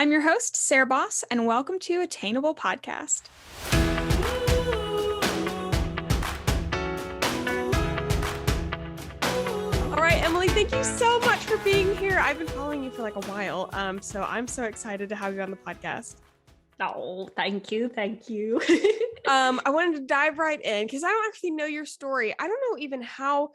I'm your host, Sarah Baus, and welcome to Attainable Podcast. All right, Emily, thank you so much for being here. I've been following you for like a while, so I'm so excited to have you on the podcast. Oh, thank you. Thank you. I wanted to dive right in because I don't actually know your story. I don't know even how.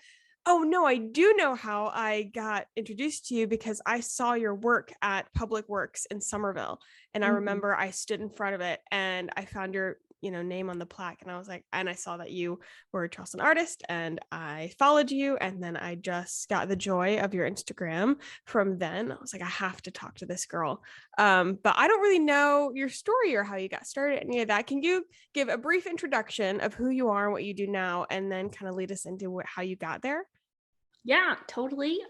Oh, no, I do know how I got introduced to you because I saw your work at Public Works in Somerville. And I remember I stood in front of it and I found your, name on the plaque. And I was like, and I saw that you were a Charleston artist and I followed you. And then I just got the joy of your Instagram from then. I was like, I have to talk to this girl. But I don't really know your story or how you got started, any of that. Can you give a brief introduction of who you are and what you do now, and then kind of lead us into how you got there? Yeah, totally.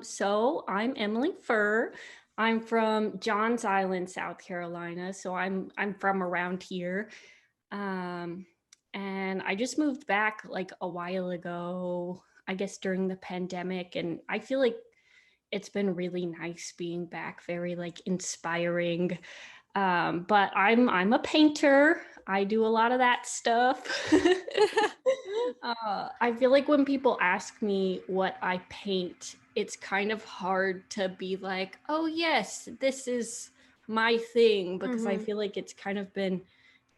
So I'm Emily Furr. I'm from Johns Island, South Carolina. So I'm from around here. And I just moved back like a while ago, I guess during the pandemic. And I feel like it's been really nice being back, very like inspiring. But I'm a painter. I do a lot of that stuff. I feel like when people ask me what I paint, it's kind of hard to be like, oh yes, this is my thing, because I feel like it's kind of been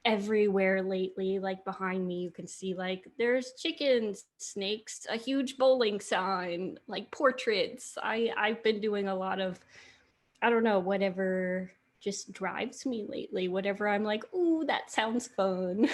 everywhere lately. Like behind me, you can see like there's chickens, snakes, a huge bowling sign, like portraits. I've been doing a lot of, I don't know, whatever just drives me lately, whatever I'm like, ooh, that sounds fun.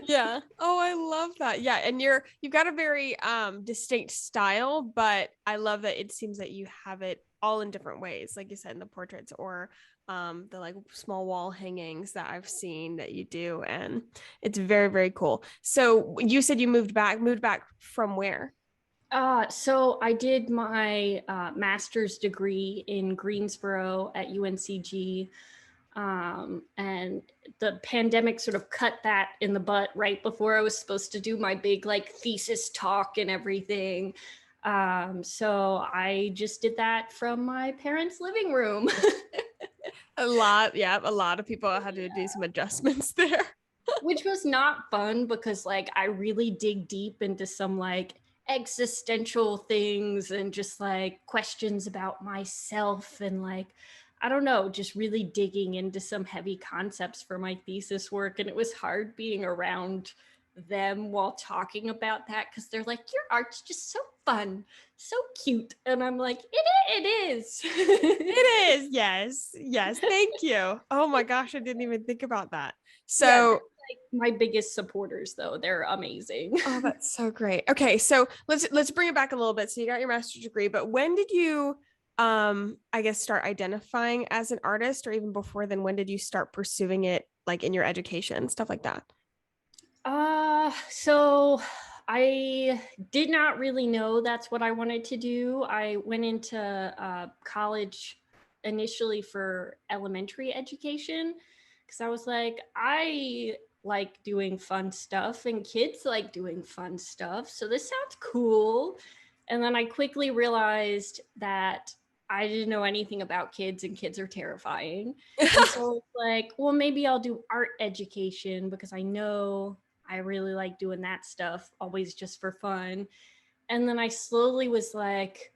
Yeah. Oh, I love that. Yeah. And you've got a very distinct style, but I love that it seems that you have it all in different ways, like you said, in the portraits or the like small wall hangings that I've seen that you do. And it's very, very cool. So you said you moved back from where? So I did my master's degree in Greensboro at UNCG. And the pandemic sort of cut that in the butt right before I was supposed to do my big like thesis talk and everything. So I just did that from my parents' living room. A lot. Yeah. A lot of people had to do some adjustments there. Which was not fun because like I really dig deep into some like existential things and just like questions about myself and like I don't know, just really digging into some heavy concepts for my thesis work. And it was hard being around them while talking about that because they're like, your art's just so fun, so cute. And I'm like, it is. It is. Yes. Yes. Thank you. Oh my gosh. I didn't even think about that. Yeah, So my biggest supporters though, they're amazing. oh, that's so great. Okay, so let's bring it back a little bit. So you got your master's degree, but when did you I guess start identifying as an artist, or even before then, when did you start pursuing it like in your education, stuff like that? So I did not really know that's what I wanted to do. I went into college initially for elementary education because I was like, I like doing fun stuff and kids like doing fun stuff. So this sounds cool. And then I quickly realized that I didn't know anything about kids and kids are terrifying. And so it's like, well, maybe I'll do art education because I know I really like doing that stuff, always just for fun. And then I slowly was like,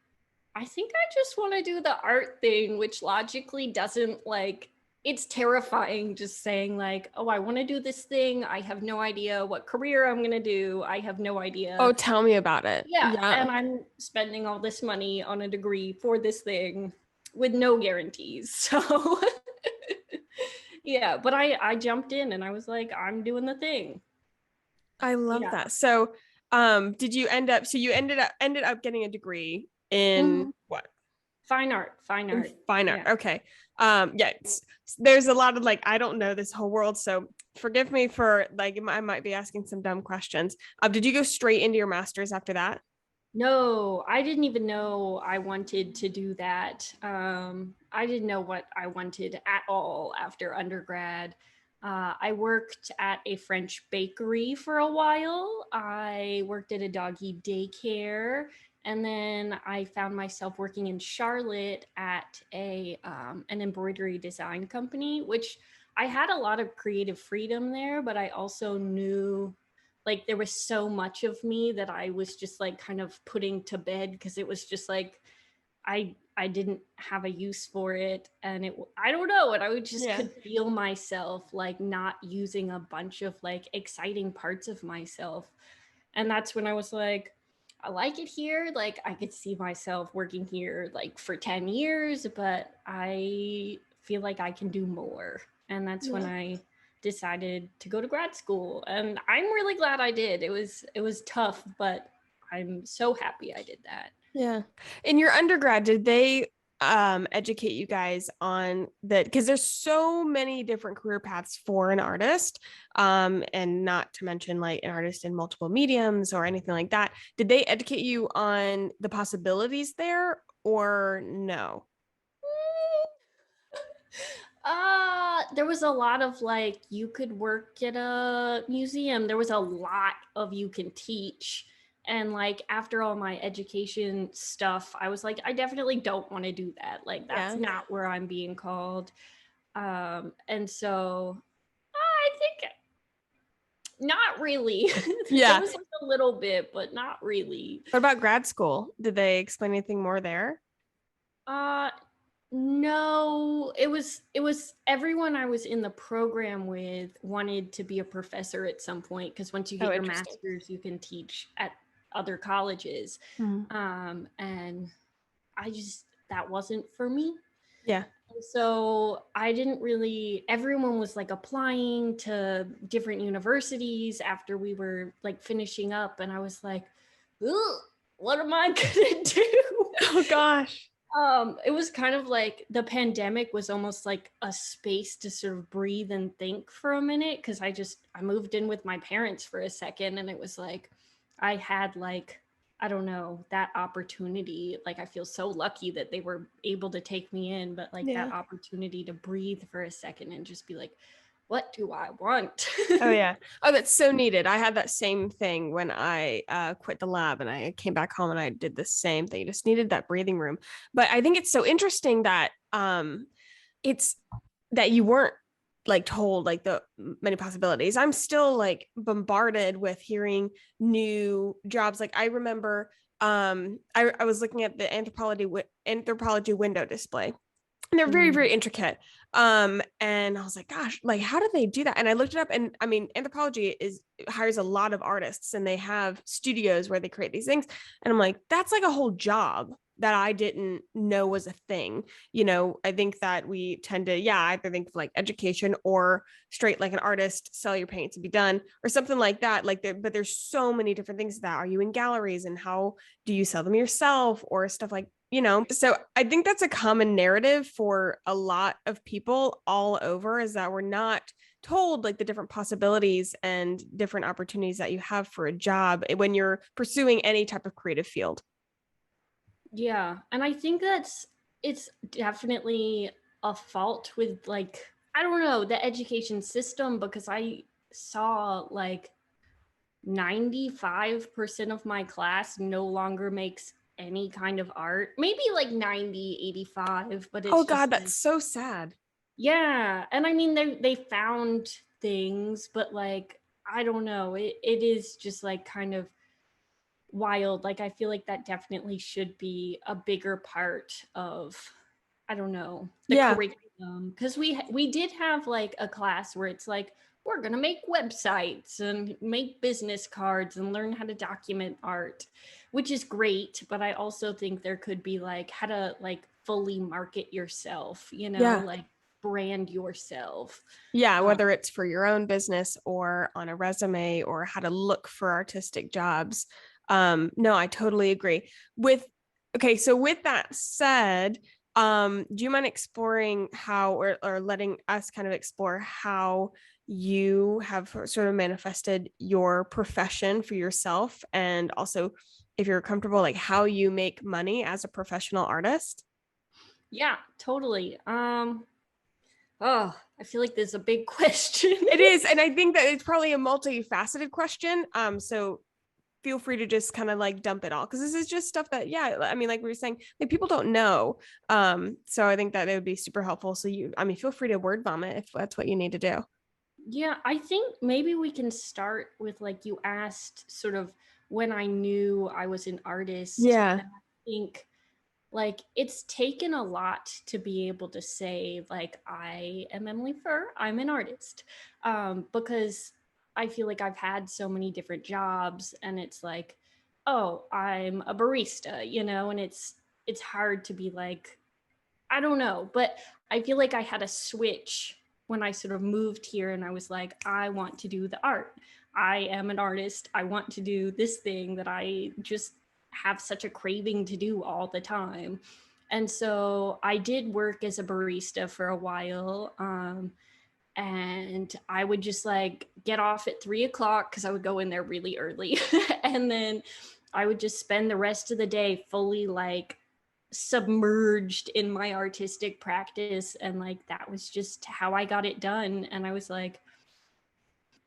I think I just want to do the art thing, which logically doesn't like, it's terrifying just saying like, oh, I want to do this thing. I have no idea what career I'm going to do. I have no idea. Oh, tell me about it. Yeah. Yeah. And I'm spending all this money on a degree for this thing with no guarantees. So yeah, but I jumped in and I was like, I'm doing the thing. I love that. So, did you end up ended up getting a degree in what? Fine art. In fine art. Yeah. Okay. Yeah, there's a lot of like, I don't know this whole world, so forgive me for like, I might be asking some dumb questions. Did you go straight into your master's after that? No, I didn't even know I wanted to do that. I didn't know what I wanted at all after undergrad. I worked at a French bakery for a while. I worked at a doggy daycare. And then I found myself working in Charlotte at an embroidery design company, which I had a lot of creative freedom there, but I also knew like there was so much of me that I was just like kind of putting to bed because it was just like I didn't have a use for it, and I don't know, and I would just could feel myself like not using a bunch of like exciting parts of myself. And that's when I was like, I like it here, like I could see myself working here like for 10 years, but I feel like I can do more. And that's when I decided to go to grad school, and I'm really glad I did. It was tough, but I'm so happy I did that. Yeah. In your undergrad, did they educate you guys on that? Because there's so many different career paths for an artist, and not to mention like an artist in multiple mediums or anything like that. Did they educate you on the possibilities there or no? There was a lot of like, you could work at a museum. There was a lot of you can teach. And like, after all my education stuff, I was like, I definitely don't want to do that. Like, that's not where I'm being called. And so I think not really. There was like a little bit, but not really. What about grad school? Did they explain anything more there? No, it was everyone I was in the program with wanted to be a professor at some point, because once you get your master's, you can teach at other colleges. And I just, that wasn't for me. Yeah. So I didn't really, everyone was like applying to different universities after we were like finishing up, and I was like, ooh, what am I gonna do? Oh gosh. It was kind of like the pandemic was almost like a space to sort of breathe and think for a minute, because I moved in with my parents for a second, and it was like I had like, I don't know, that opportunity. Like, I feel so lucky that they were able to take me in, but like that opportunity to breathe for a second and just be like, what do I want? Oh yeah. Oh, that's so needed. I had that same thing when I quit the lab and I came back home and I did the same thing. Just needed that breathing room. But I think it's so interesting that it's that you weren't like told like the many possibilities. I'm still like bombarded with hearing new jobs. Like I remember I was looking at the anthropology window display. And they're very, very intricate. And I was like, gosh, like, how do they do that? And I looked it up, and I mean, anthropology hires a lot of artists, and they have studios where they create these things. And I'm like, that's like a whole job that I didn't know was a thing. You know, I think that we tend to, either think of like education or straight like an artist, sell your paints and be done, or something like that. But there's so many different things. That are you in galleries, and how do you sell them yourself, or stuff like, so I think that's a common narrative for a lot of people all over, is that we're not told like the different possibilities and different opportunities that you have for a job when you're pursuing any type of creative field. Yeah. And I think it's definitely a fault with like, I don't know, the education system, because I saw like 95% of my class no longer makes any kind of art. Maybe like 90, 85, but it's oh god, that's like, so sad. Yeah. And I mean, they found things, but like, I don't know, it is just like kind of wild. Like, I feel like that definitely should be a bigger part of, I don't know, the curriculum, because we did have like a class where it's like, we're going to make websites and make business cards and learn how to document art, which is great. But I also think there could be like how to like fully market yourself, like brand yourself. Yeah. Whether it's for your own business or on a resume, or how to look for artistic jobs. No, I totally agree so with that said, do you mind exploring how, or letting us kind of explore how you have sort of manifested your profession for yourself, and also, if you're comfortable, like how you make money as a professional artist? Yeah, totally. I feel like there's a big question. It is, and I think that it's probably a multifaceted question. So feel free to just kind of like dump it all, because this is just stuff that, yeah, I mean, like we were saying, like people don't know. So I think that it would be super helpful. So feel free to word vomit if that's what you need to do. Yeah, I think maybe we can start with, like, you asked sort of when I knew I was an artist. Yeah. And I think, like, it's taken a lot to be able to say, like, I am Emily Furr, I'm an artist. Because I feel like I've had so many different jobs, and it's like, oh, I'm a barista, and it's hard to be like, I don't know, but I feel like I had a switch when I sort of moved here, and I was like, I want to do the art. I am an artist. I want to do this thing that I just have such a craving to do all the time. And so I did work as a barista for a while. And I would just like get off at 3 o'clock because I would go in there really early. And then I would just spend the rest of the day fully like submerged in my artistic practice, and like that was just how I got it done. And I was like,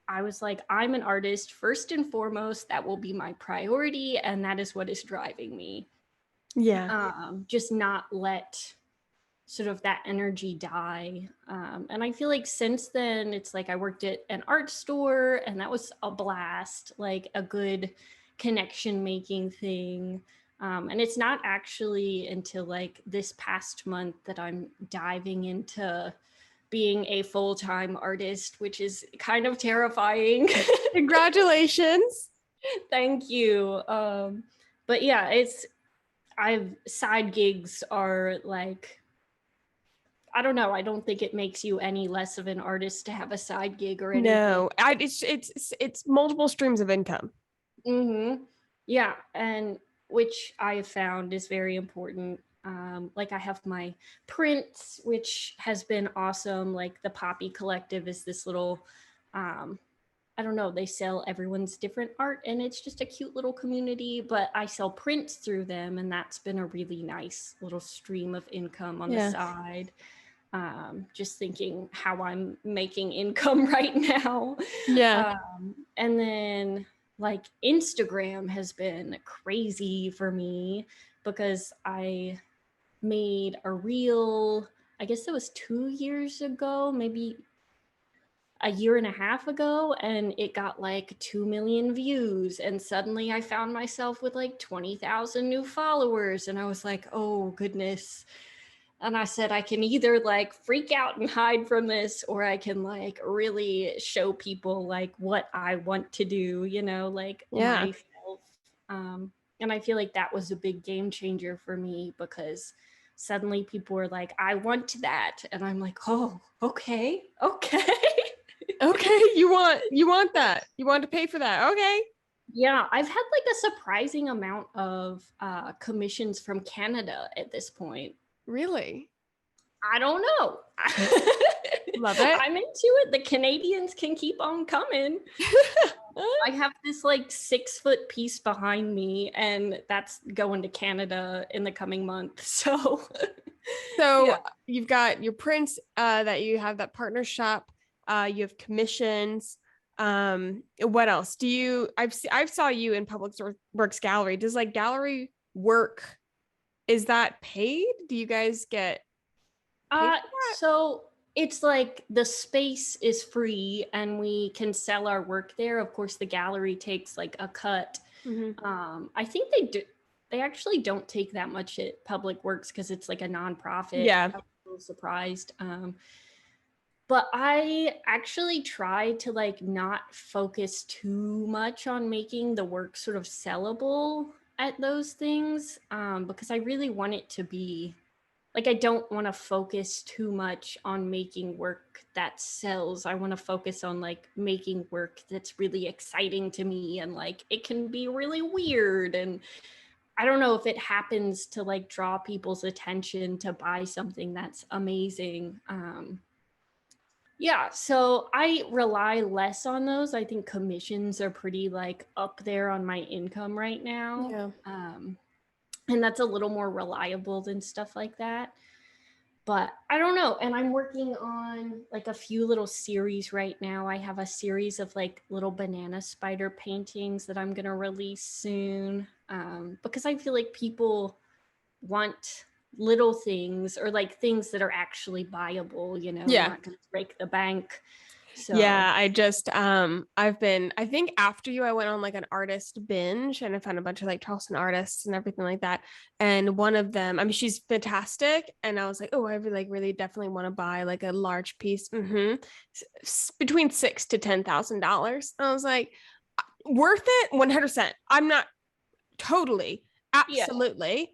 I'm an artist first and foremost. That will be my priority, and that is what is driving me. Yeah. Just not let sort of that energy die. And I feel like since then it's like I worked at an art store, and that was a blast, like a good connection making thing. And it's not actually until like this past month that I'm diving into being a full-time artist, which is kind of terrifying. Congratulations. Thank you. But yeah, side gigs are like, I don't know. I don't think it makes you any less of an artist to have a side gig or anything. No, it's multiple streams of income. Mm-hmm. Yeah, and which I have found is very important. Like I have my prints, which has been awesome. Like the Poppy Collective is this little, I don't know, they sell everyone's different art, and it's just a cute little community, but I sell prints through them, and that's been a really nice little stream of income on the side. Just thinking how I'm making income right now. Yeah. And then like Instagram has been crazy for me because I made a reel, I guess it was 2 years ago, maybe a year and a half ago, and it got like 2 million views, and suddenly I found myself with like 20,000 new followers, and I was like, oh goodness. And I said, I can either like freak out and hide from this, or I can like really show people like what I want to do, like myself. And I feel like that was a big game changer for me, because suddenly people were like, I want that. And I'm like, oh, okay. Okay, you want that. You want to pay for that. Okay. Yeah, I've had like a surprising amount of commissions from Canada at this point. Really? I don't know. Love it. I'm into it. The Canadians can keep on coming. I have this like 6-foot piece behind me, and that's going to Canada in the coming month. So yeah. You've got your prints, that you have that partner shop, you have commissions. What else do you, I've saw you in Public Works Gallery. Does like gallery work, is that paid? Do you guys get so it's like the space is free and we can sell our work there. Of course, the gallery takes like a cut. Mm-hmm. I think they actually don't take that much at Public Works because it's like a nonprofit. Yeah. I was a little surprised. But I actually try to like not focus too much on making the work sort of sellable at those things, because I really want it to be like, I don't want to focus too much on making work that sells. I want to focus on like making work that's really exciting to me, and like it can be really weird, and I don't know if it happens to like draw people's attention to buy something that's amazing. Yeah, so I rely less on those. I think commissions are pretty like up there on my income right now. Yeah. And that's a little more reliable than stuff like that. but I don't know. And I'm working on like a few little series right now. I have a series of like little banana spider paintings that I'm going to release soon, because I feel like people want little things, or like things that are actually buyable, Yeah. not going to break the bank. So Yeah, I think after you, I went on like an artist binge and I found a bunch of like Charleston artists and everything like that. And one of them, I mean, she's fantastic. And I was like, oh, I really definitely want to buy like a large piece. Between $6,000 to $10,000. I was like, worth it 100%. I'm not totally, yeah. absolutely.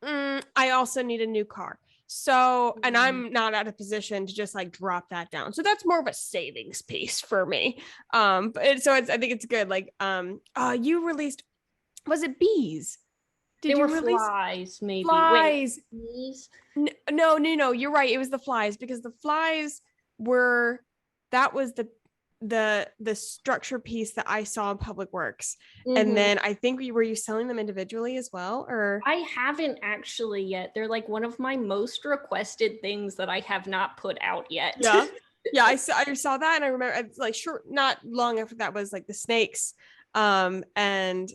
I also need a new car. So, and I'm not at a position to just like drop that down. So that's more of a savings piece for me. I think it's good. Like, you released, was it bees? They Did were you release flies, maybe. flies? Wait, No. You're right. It was the flies, because the flies were, that was the structure piece that I saw in Public Works. And then I think were you selling them individually as well, or? I haven't actually yet. They're like one of my most requested things that I have not put out yet. Yeah. Yeah, I saw that, and I remember it's like not long after that was like the snakes. And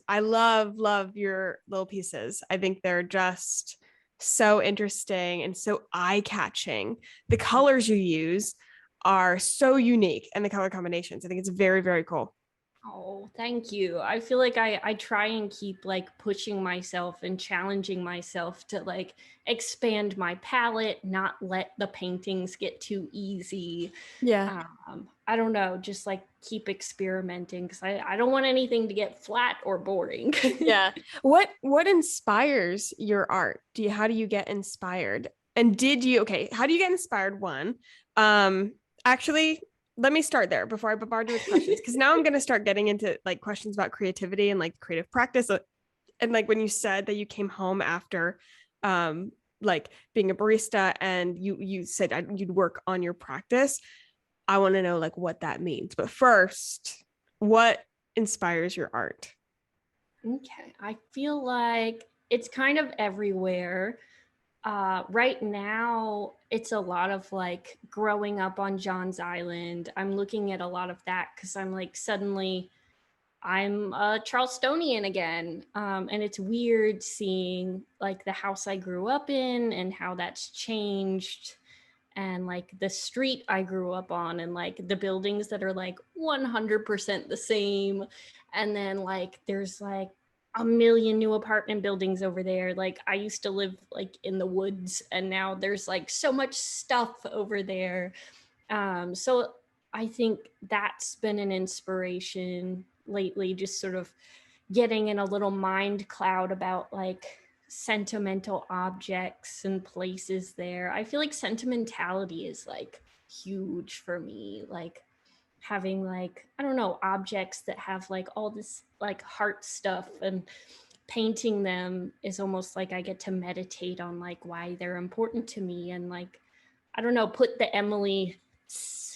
I love your little pieces. I think they're just so interesting and so eye-catching. The colors you use are so unique, and the color combinations. I think it's very, very cool. Oh, thank you. I feel like I try and keep like pushing myself and challenging myself to like expand my palette, not let the paintings get too easy. Yeah. I don't know, just like keep experimenting, because I don't want anything to get flat or boring. Yeah. What inspires your art? How do you get inspired? And how do you get inspired? One, actually, let me start there before I bombard you with questions, because now I'm going to start getting into like questions about creativity and like creative practice. And like when you said that you came home after like being a barista, and you said you'd work on your practice, I want to know like what that means. But first, what inspires your art? Okay, I feel like it's kind of everywhere. Right now, it's a lot of like growing up on John's Island. I'm looking at a lot of that because I'm like, suddenly I'm a Charlestonian again. And it's weird seeing like the house I grew up in and how that's changed, and like the street I grew up on, and like the buildings that are like 100% the same. And then like there's like a million new apartment buildings over there. Like I used to live like in the woods, and now there's like so much stuff over there. So I think that's been an inspiration lately, just sort of getting in a little mind cloud about like sentimental objects and places there. I feel like sentimentality is like huge for me. Like having like, I don't know, objects that have like all this like heart stuff, and painting them is almost like I get to meditate on like why they're important to me, and like, I don't know, put the Emily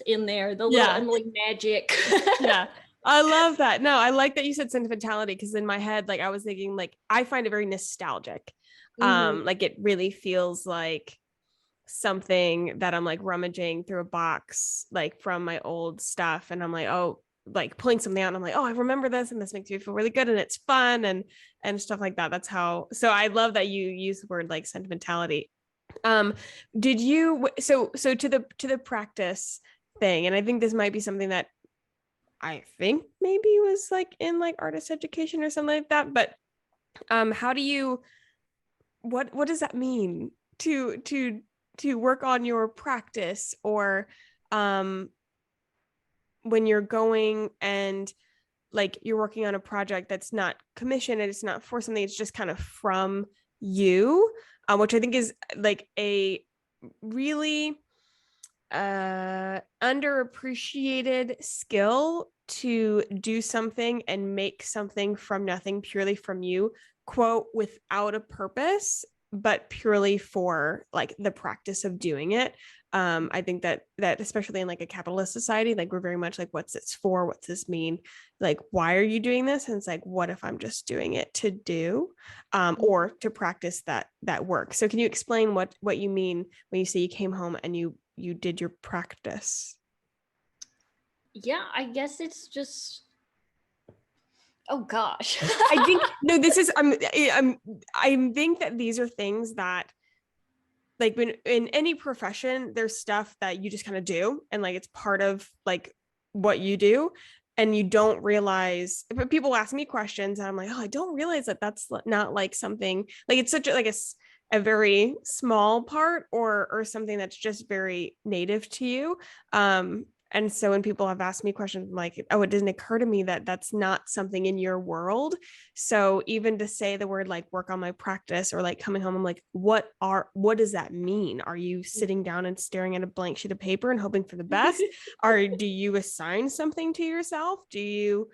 in there, the little Emily magic. Yeah. I love that. No, I like that you said sentimentality, because in my head, like I was thinking, like I find it very nostalgic. Like it really feels like something that I'm like rummaging through a box, like from my old stuff, and I'm like, oh, like pulling something out, and I'm like, oh, I remember this, and this makes me feel really good, and it's fun, and stuff like that. That's how. So I love that you use the word like sentimentality. Did you to the practice thing, and I think this might be something that I think maybe was like in like artist education or something like that. But how do you, what does that mean to work on your practice, or when you're going and like you're working on a project that's not commissioned and it's not for something, it's just kind of from you, which I think is like a really underappreciated skill, to do something and make something from nothing, purely from you, quote, without a purpose, but purely for like the practice of doing it. I think that especially in like a capitalist society, like we're very much like, what's this for? What's this mean? Like, why are you doing this? And it's like, what if I'm just doing it to do, or to practice that work? So can you explain what you mean when you say you came home and you did your practice? Yeah, I guess it's just, oh gosh. I think no, this is I think that these are things that, like, when in any profession, there's stuff that you just kind of do, and like it's part of like what you do, and you don't realize. But people ask me questions and I'm like, oh, I don't realize that that's not like something, like it's such a, like a very small part, or something that's just very native to you. And so when people have asked me questions, I'm like, oh, it doesn't occur to me that that's not something in your world. So even to say the word like work on my practice, or like coming home, I'm like, what does that mean? Are you sitting down and staring at a blank sheet of paper and hoping for the best? Or do you assign something to yourself? Do you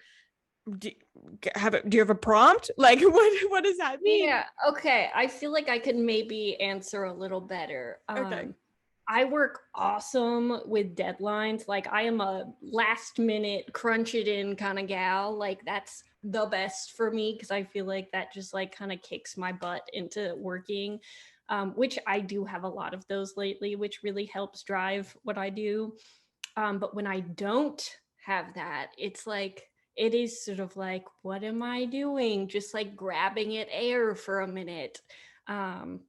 have a prompt? Like, what does that mean? Yeah, okay. I feel like I could maybe answer a little better. Okay. I work awesome with deadlines. Like, I am a last minute crunch it in kind of gal. Like, that's the best for me, because I feel like that just like kind of kicks my butt into working, which I do have a lot of those lately, which really helps drive what I do. But when I don't have that, it's like, it is sort of like, what am I doing? Just like grabbing at air for a minute. Um,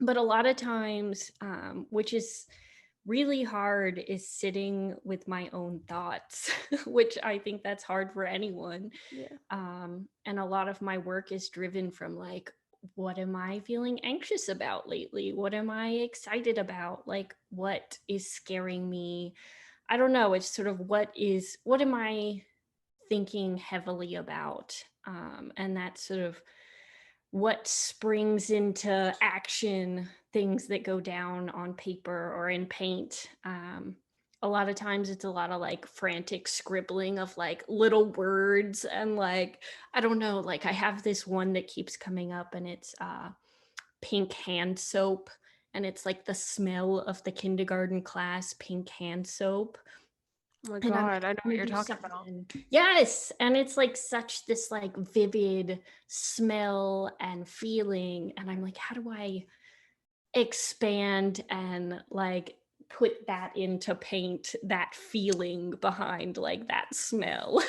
but a lot of times, which is really hard, is sitting with my own thoughts, which I think that's hard for anyone. Yeah. And a lot of my work is driven from like, what am I feeling anxious about lately? What am I excited about? Like, what is scaring me? I don't know. It's sort of what am I thinking heavily about? And that's sort of what springs into action, things that go down on paper or in paint. A lot of times it's a lot of like frantic scribbling of like little words, and like, I don't know, like I have this one that keeps coming up, and it's pink hand soap. And it's like the smell of the kindergarten class pink hand soap. Oh my And I'm God, I know what trying you're to do talking about. something. Yes. And it's like such this like vivid smell and feeling. And I'm like, how do I expand and like put that into paint, that feeling behind like that smell?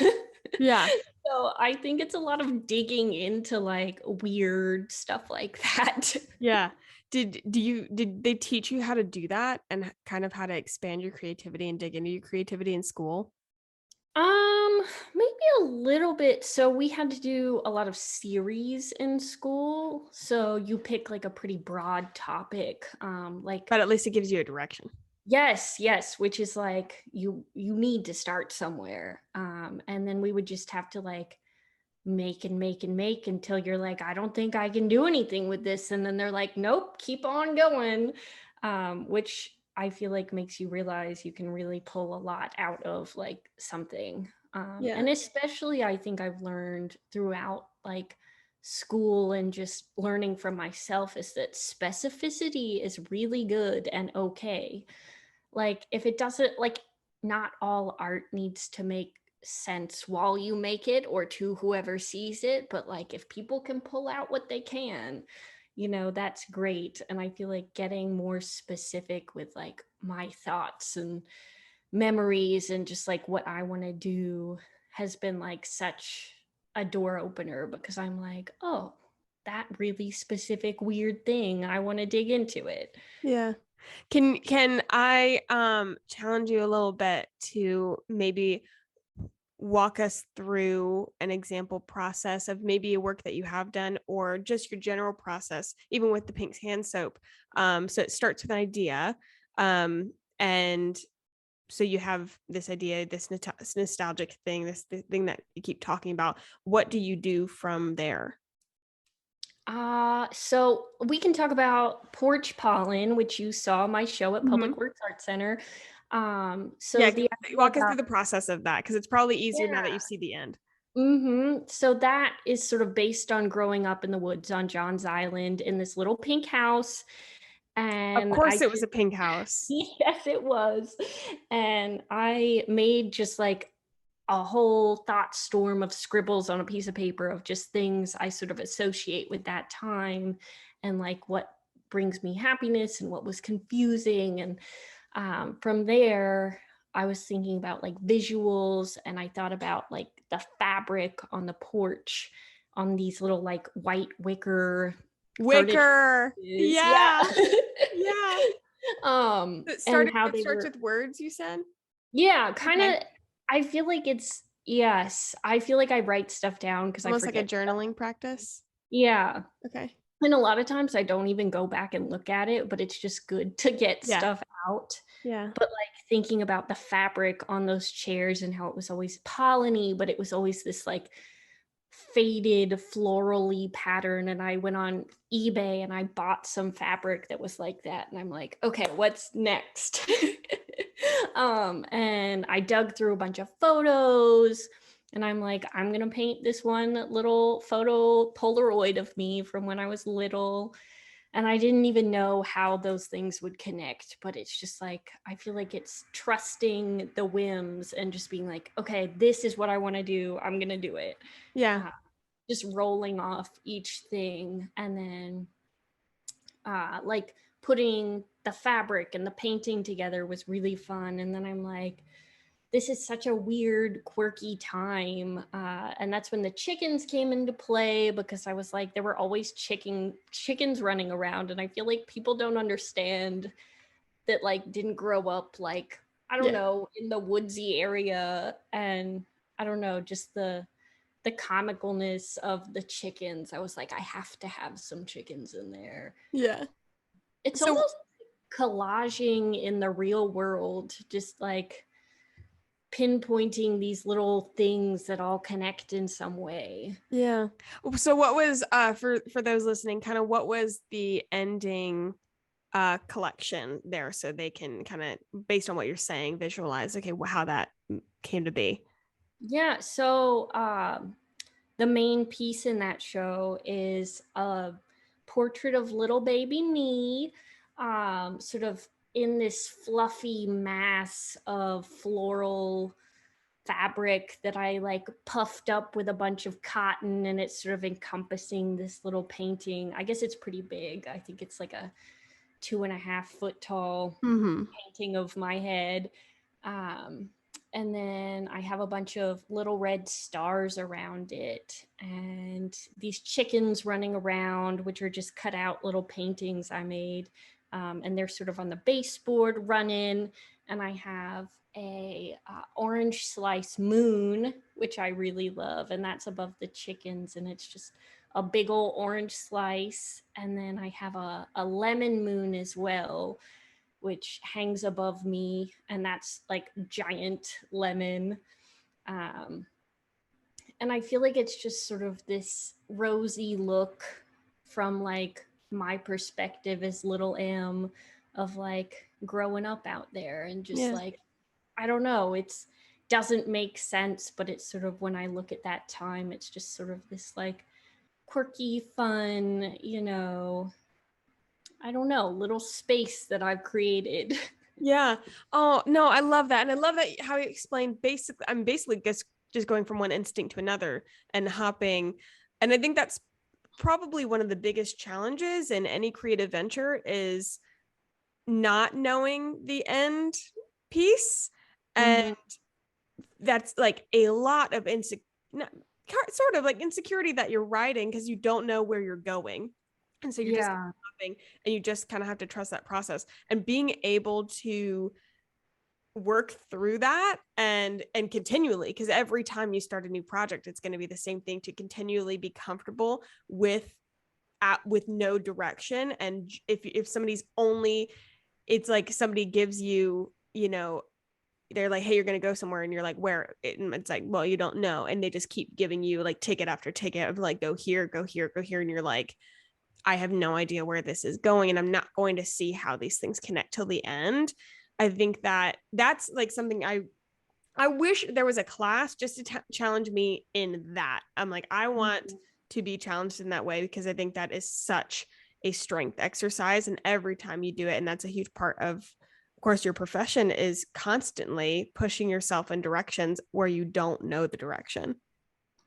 Yeah. So I think it's a lot of digging into like weird stuff like that. Yeah. Did they teach you how to do that, and kind of how to expand your creativity and dig into your creativity in school? Maybe a little bit. So we had to do a lot of series in school. So you pick like a pretty broad topic. Like, But at least it gives you a direction. yes, which is like you need to start somewhere. And then we would just have to like make and make and make until you're like, I don't think I can do anything with this. And then they're like, nope, keep on going. Which I feel like makes you realize you can really pull a lot out of like something. Yeah. And especially I think I've learned throughout like school and just learning from myself is that specificity is really good and okay. Like, if it doesn't, like, not all art needs to make sense while you make it or to whoever sees it, but like if people can pull out what they can, that's great. And I feel like getting more specific with like my thoughts and memories and just like what I want to do has been like such a door opener, because I'm like, oh, that really specific weird thing, I want to dig into it. Yeah. Can I challenge you a little bit to maybe walk us through an example process of maybe a work that you have done, or just your general process, even with the pink hand soap? So it starts with an idea, and so you have this idea, this nostalgic thing, this thing that you keep talking about. What do you do from there? So we can talk about porch pollen, which you saw my show at Mhm. Public Works Art Center. So Yeah, the idea walk us about, through the process of that, because it's probably easier now that yeah. you see the end. So that is sort of based on growing up in the woods on Johns Island in this little pink house. Of And course it was a pink house. yes, it was. And I made just like a whole thought storm of scribbles on a piece of paper of just things I sort of associate with that time, and like what brings me happiness and what was confusing. And from there, I was thinking about like visuals, and I thought about like the fabric on the porch on these little like white Wicker. yeah. Yeah. Yeah. And how It they starts were, with words, you said? yeah, kind of. Okay. I feel like it's, yes, I feel like I write stuff down because I Almost like a forget stuff. journaling practice. Yeah. Okay. And a lot of times I don't even go back and look at it, but it's just good to get Yeah. stuff out. Yeah. But like thinking about the fabric on those chairs and how it was always polleny, but it was always this like faded florally pattern. And I went on eBay and I bought some fabric that was like that. And I'm like, okay, what's next? And I dug through a bunch of photos, and I'm like, I'm gonna paint this one little photo Polaroid of me from when I was little. And I didn't even know how those things would connect, but it's just like, I feel like it's trusting the whims and just being like, okay, this is what I want to do. I'm going to do it. Yeah. Just rolling off each thing. And then like putting the fabric and the painting together was really fun. And then I'm like, this is such a weird, quirky time. And that's when the chickens came into play, because I was like, there were always chickens running around. And I feel like people don't understand that, like, didn't grow up, like, I don't know, in the woodsy area. And I don't know, just the comicalness of the chickens. I was like, I have to have some chickens in there. Yeah. It's So almost collaging in the real world, just like pinpointing these little things that all connect in some way. yeah. So what was for those listening, kind of what was the ending collection there, so they can kind of, based on what you're saying, visualize how that came to be? Yeah, so the main piece in that show is a portrait of little baby me, sort of in this fluffy mass of floral fabric that I like puffed up with a bunch of cotton, and it's sort of encompassing this little painting. I guess it's pretty big. I think it's like a 2.5 foot tall painting of my head. And then I have a bunch of little red stars around it, and these chickens running around, which are just cut out little paintings I made. And they're sort of on the baseboard running. And I have a orange slice moon, which I really love, and that's above the chickens, and it's just a big old orange slice. And then I have a lemon moon as well, which hangs above me, and that's like giant lemon. And I feel like it's just sort of this rosy look from like my perspective as little M, of like growing up out there, and just like, I don't know, it's doesn't make sense, but it's sort of, when I look at that time, it's just sort of this like quirky, fun, I don't know, little space that I've created. Yeah. Oh no, I love that. And I love that how you explained I'm basically just going from one instinct to another and hopping. And I think that's probably one of the biggest challenges in any creative venture, is not knowing the end piece. And that's like a lot of sort of like insecurity that you're riding, because you don't know where you're going. And so you're just hopping, and you just kind of have to trust that process, and being able to work through that and continually, because every time you start a new project, it's going to be the same thing, to continually be comfortable with no direction. And if somebody's only, it's like somebody gives you, they're like, hey, you're going to go somewhere, and you're like, where? And it's like, well, you don't know. And they just keep giving you like ticket after ticket of like, go here, go here, go here. And you're like, I have no idea where this is going, and I'm not going to see how these things connect till the end. I think that's like something I wish there was a class just to challenge me in that. I'm like, I want to be challenged in that way, because I think that is such a strength exercise, and every time you do it, and that's a huge part of course, your profession is constantly pushing yourself in directions where you don't know the direction.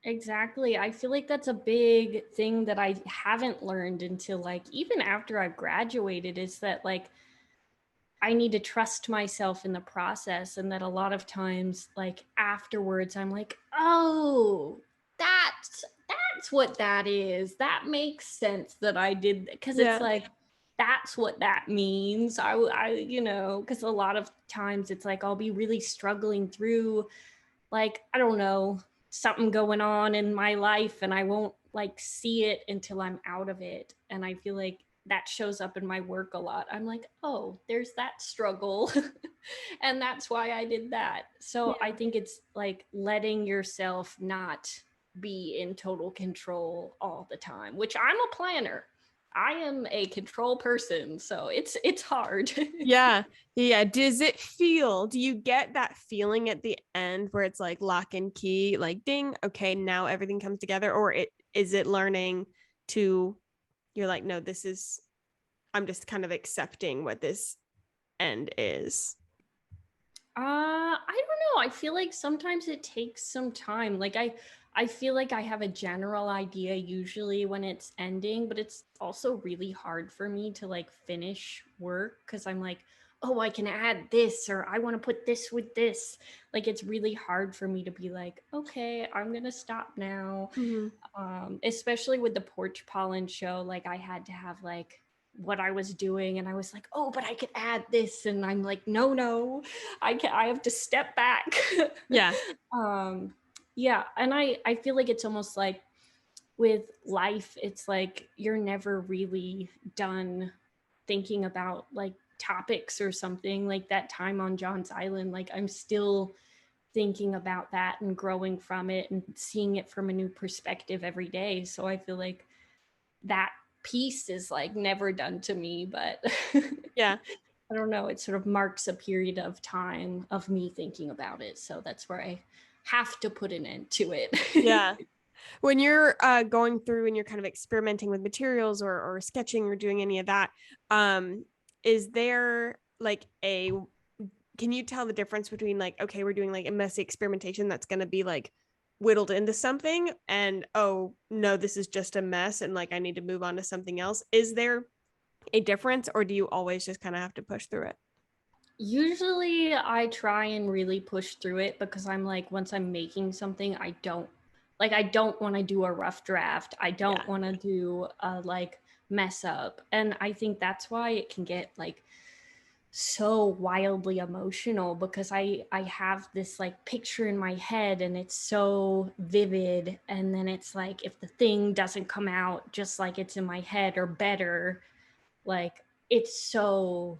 Exactly. I feel like that's a big thing that I haven't learned until like even after I've graduated, is that like I need to trust myself in the process, and that a lot of times like afterwards I'm like, "Oh, that's what that is. That makes sense that I did," because it's Yeah. like that's what that means. Because a lot of times it's like I'll be really struggling through, like, I don't know, something going on in my life, and I won't like see it until I'm out of it. And I feel like that shows up in my work a lot. I'm like, oh, there's that struggle. And that's why I did that. So I think it's like letting yourself not be in total control all the time, which I'm a planner. I am a control person, so it's hard. Yeah. Yeah. Do you get that feeling at the end where it's like lock and key, like ding, okay, now everything comes together? Or is it learning to, you're like, no, I'm just kind of accepting what this end is? I don't know. I feel like sometimes it takes some time. Like I feel like I have a general idea usually when it's ending, but it's also really hard for me to like finish work because I'm like, oh, I can add this, or I want to put this with this. Like it's really hard for me to be like, okay, I'm gonna stop now. Mm-hmm. Especially with the porch pollen show, like I had to have like what I was doing, and I was like, oh, but I could add this, and I'm like, no, I have to step back. Yeah. Yeah, and I feel like it's almost like with life, it's like you're never really done thinking about like topics or something. Like that time on John's Island, like I'm still thinking about that and growing from it and seeing it from a new perspective every day. So I feel like that piece is like never done to me, but Yeah. I don't know, it sort of marks a period of time of me thinking about it. So that's where I have to put an end to it. Yeah. When you're going through and you're kind of experimenting with materials or sketching or doing any of that, is there like can you tell the difference between like, okay, we're doing like a messy experimentation that's going to be like whittled into something, and oh no, this is just a mess and like I need to move on to something else? Is there a difference, or do you always just kind of have to push through it? Usually I try and really push through it because I'm like, once I'm making something, I don't want to do a rough draft. I don't Yeah. want to do a like mess up. And I think that's why it can get like so wildly emotional, because I have this like picture in my head and it's so vivid, and then it's like if the thing doesn't come out just like it's in my head or better, like it's so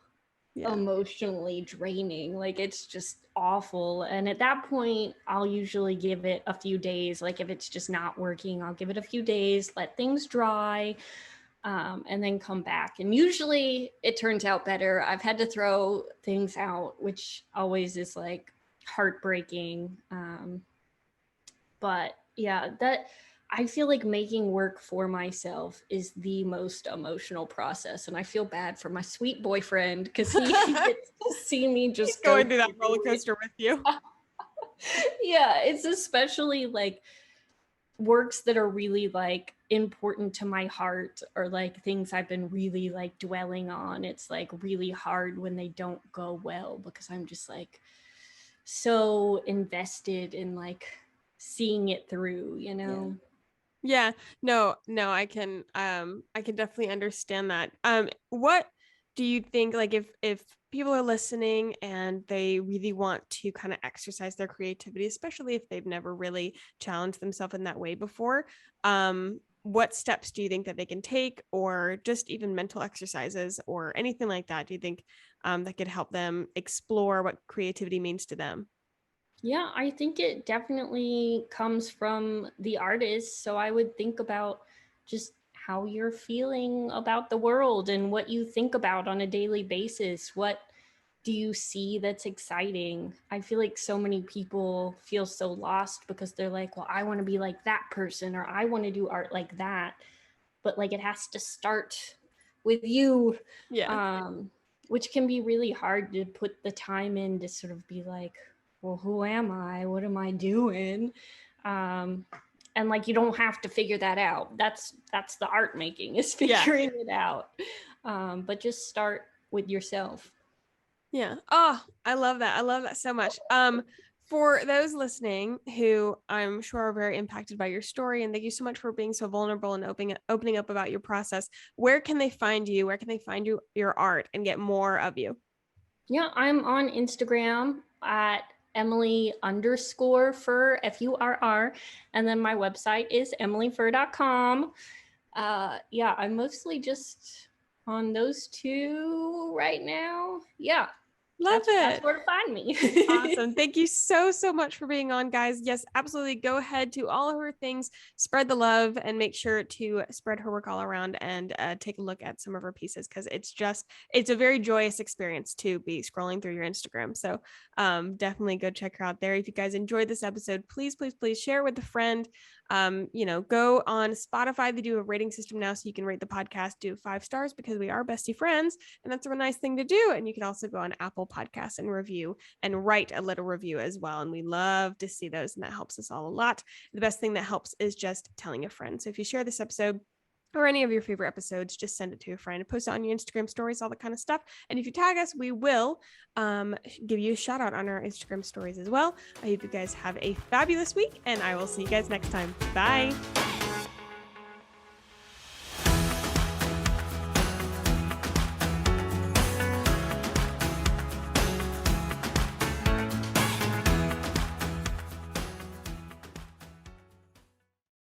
Yeah. emotionally draining. Like it's just awful. And at that point I'll usually give it a few days. Like if it's just not working, I'll give it a few days, let things dry, and then come back. And usually it turns out better. I've had to throw things out, which always is like heartbreaking. But yeah, that I feel like making work for myself is the most emotional process. And I feel bad for my sweet boyfriend because he gets to see me just go Going through that roller through it. coaster with you. Yeah, it's especially like works that are really like important to my heart, or like things I've been really like dwelling on. It's like really hard when they don't go well because I'm just like so invested in like seeing it through, you know? Yeah. No, I can definitely understand that. What do you think, like if people are listening and they really want to kind of exercise their creativity, especially if they've never really challenged themselves in that way before, what steps do you think that they can take, or just even mental exercises or anything like that, do you think that could help them explore what creativity means to them? Yeah, I think it definitely comes from the artist. So I would think about just how you're feeling about the world and what you think about on a daily basis. What do you see that's exciting? I feel like so many people feel so lost because they're like, well, I want to be like that person, or I want to do art like that. But like it has to start with you. Yeah. Which can be really hard to put the time in to sort of be like, well, who am I? What am I doing? And like, you don't have to figure that out. That's the art making, is figuring it out. But just start with yourself. Yeah. Oh, I love that. I love that so much. For those listening who I'm sure are very impacted by your story, and thank you so much for being so vulnerable and opening up about your process, where can they find you? Where can they find your art and get more of you? Yeah, I'm on Instagram at Emily_Furr, Furr. And then my website is emilyfurr.com. Yeah, I'm mostly just on those two right now. Yeah. Love That's it. where to find me. Awesome. Thank you so much for being on, guys. Yes, absolutely. Go ahead to all of her things, spread the love, and make sure to spread her work all around and take a look at some of her pieces, because it's a very joyous experience to be scrolling through your Instagram. So definitely go check her out there. If you guys enjoyed this episode, please share it with a friend. Go on Spotify. They do a rating system now, so you can rate the podcast, do 5 stars, because we are bestie friends, and that's a nice thing to do. And you can also go on Apple Podcasts and review and write a little review as well, and we love to see those, and that helps us all a lot. The best thing that helps is just telling a friend. So if you share this episode or any of your favorite episodes, just send it to a friend, post it on your Instagram stories, all that kind of stuff. And if you tag us, we will give you a shout out on our Instagram stories as well. I hope you guys have a fabulous week, and I will see you guys next time. Bye.